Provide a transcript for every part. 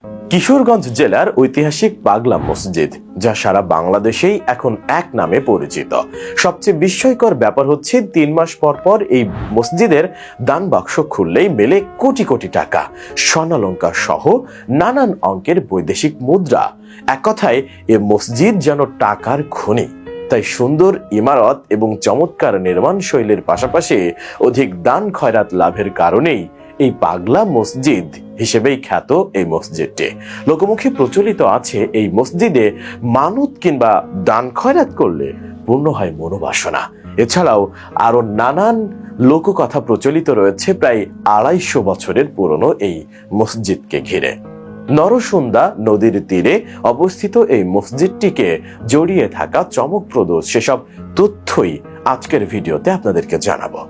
কিশোরগঞ্জ জেলার ঐতিহাসিক পাগলা মসজিদ, যা সারা বাংলাদেশেই এখন এক নামে পরিচিত। সবচেয়ে বিস্ময়কর ব্যাপার হচ্ছে 3 মাস পর পর এই মসজিদের দান বাক্স খুললেই মেলে কোটি কোটি টাকা, স্বর্ণালংকার সহ নানান অঙ্কের বৈদেশিক মুদ্রা। এক কথায় এ মসজিদ যেন টাকার খনি। তাই সুন্দর ইমারত এবং চমৎকার নির্মাণ শৈলীর পাশাপাশি অধিক দান খয়রাত লাভের কারণেই এই পাগলা মসজিদ হিসেবেই খ্যাত এই মসজিদটি। লোকমুখে প্রচলিত আছে এই মসজিদে মানত কিংবা দান খয়রাত করলে পূর্ণ হয় মনোবাসনা। এছাড়াও আরো নানান লোককথা প্রচলিত রয়েছে প্রায় 250 বছরের পুরনো এই মসজিদকে ঘিরে। নরসুন্দা নদীর তীরে অবস্থিত এই মসজিদটিকে জড়িয়ে থাকা চমকপ্রদ সেসব তথ্যই আজকের ভিডিওতে আপনাদেরকে জানাবো।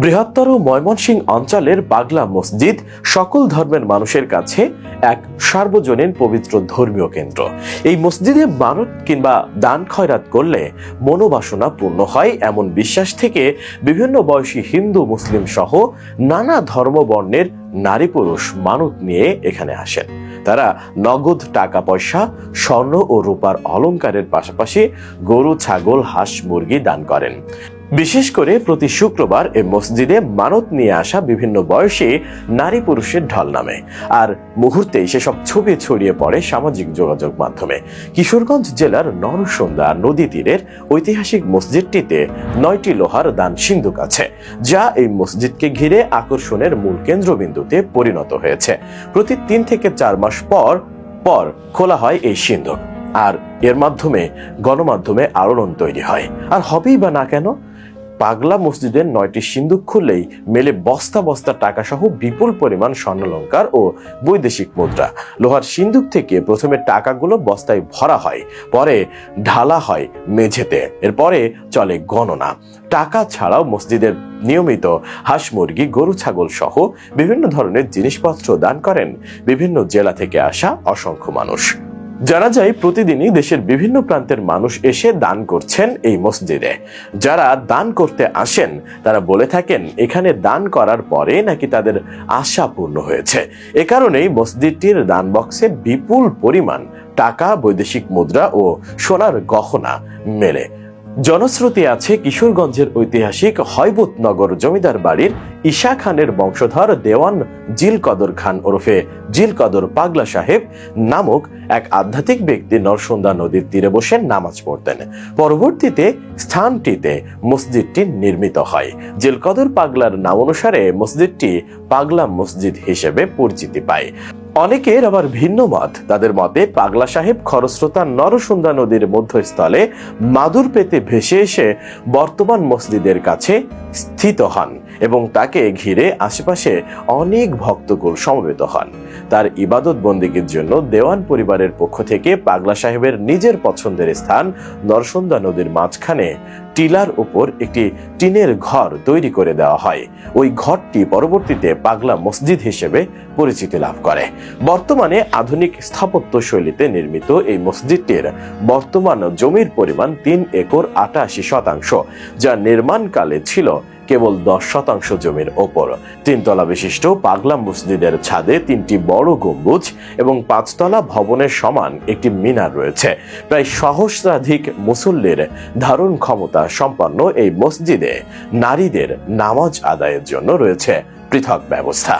বৃহত্তর ময়মনসিংহ অঞ্চলের পাগলা মসজিদ সকল ধর্মের মানুষের কাছে এক সার্বজনীন পবিত্র ধর্মীয় কেন্দ্র। এই মসজিদে মানত কিংবা দান খয়রাত করলে মনোবাসনা পূর্ণ হয় এমন বিশ্বাস থেকে বিভিন্ন বয়সী হিন্দু মুসলিম সহ নানা ধর্ম বর্ণের নারী পুরুষ মানত নিয়ে এখানে আসেন। তারা নগদ টাকা পয়সা, স্বর্ণ ও রূপার অলংকারের পাশাপাশি গরু, ছাগল, হাঁস, মুরগি দান করেন। বিশেষ করে প্রতি শুক্রবার এই মসজিদে মানত নিয়ে আসা বিভিন্ন বয়সী নারী পুরুষের ঢল নামে, আর মুহূর্তেই সেসব ছবি ছড়িয়ে পড়ে সামাজিক যোগাযোগ মাধ্যমে। কিশোরগঞ্জ জেলার নরসুন্দা নদী তীরের ঐতিহাসিক মসজিদটিতে 9টি লোহার দান সিন্ধুক আছে, যা এই মসজিদকে ঘিরে আকর্ষণের মূল কেন্দ্রবিন্দুতে পরিণত হয়েছে। প্রতি 3 থেকে 4 মাস পর পর খোলা হয় এই সিন্ধুক, আর এর মাধ্যমে গণমাধ্যমে আলোড়ন তৈরি হয়। আর হবেই বা না কেন, পাগলা মসজিদের 9টি সিন্ধুক খুললেই মেলে বস্তা বস্তা টাকা সহ বিপুল পরিমাণ স্বর্ণালংকার ও বৈদেশিক মুদ্রা। লোহার সিন্ধুক থেকে প্রথমে টাকাগুলো বস্তায় ভরা হয়, পরে ঢালা হয় মেঝেতে, এরপরে চলে গণনা। টাকা ছাড়াও মসজিদের নিয়মিত হাঁস, মুরগি, গরু, ছাগল সহ বিভিন্ন ধরনের জিনিসপত্র দান করেন বিভিন্ন জেলা থেকে আসা অসংখ্য মানুষ। জানা যায় প্রতিদিনই দেশের বিভিন্ন প্রান্তের মানুষ এসে দান করছেন এই মসজিদে। যারা দান করতে আসেন তারা বলে থাকেন এখানে দান করার পরে নাকি তাদের আশা পূর্ণ হয়েছে। এ কারণেই মসজিদটির দান বক্সে বিপুল পরিমাণ টাকা, বৈদেশিক মুদ্রা ও সোনার গহনা মেলে। জনশ্রুতি আছে কিশোরগঞ্জের ঐতিহাসিক হয়বতনগর জমিদার বাড়ির ঈশা খানের বংশধর দেওয়ান জিল কদর খান ওরফে জিল কদর পাগলা সাহেব নামক এক আধ্যাত্মিক ব্যক্তি নরসুন্দা নদীর তীরে বসে নামাজ পড়তেন। পরবর্তীতে স্থানটিতে মসজিদটি নির্মিত হয়। জিল কদর পাগলার নাম অনুসারে মসজিদটি পাগলা মসজিদ হিসেবে পরিচিতি পায়। অনেকের আবার ভিন্ন মত। তাদের মতে পাগলা সাহেব খরস্রোতা নরসুন্দা নদীর মধ্যস্থলে মাদুর পেতে ভেসে এসে বর্তমান মসজিদের কাছে স্থিত হন এবং তাকে ঘিরে আশেপাশে অনেক ভক্তকুল সমবেত হন। তার ইবাদত বন্দেগীর জন্য দেওয়ান পরিবারের পক্ষ থেকে পাগলা সাহেবের নিজের পছন্দের স্থান নরসুন্দা নদীর মাঝখানে টিলার উপর একটি টিনের ঘর তৈরি করে দেওয়া হয়। ওই ঘরটি পরবর্তীতে পাগলা মসজিদ হিসেবে পরিচিতি লাভ করে। বর্তমানে আধুনিক স্থাপত্য শৈলীতে নির্মিত এই মসজিদটির বর্তমান জমির পরিমাণ 3 একর 88 শতাংশ, যা নির্মাণকালে ছিল কেবল 10 শতাংশ জমির ওপর। 3 তলা বিশিষ্ট পাগলা মসজিদের ছাদে 3টি বড় গম্বুজ এবং 5 তলা ভবনের সমান একটি মিনার রয়েছে। প্রায় সহস্রাধিক মুসল্লির ধারণ ক্ষমতা সম্পন্ন এই মসজিদে নারীদের নামাজ আদায়ের জন্য রয়েছে পৃথক ব্যবস্থা।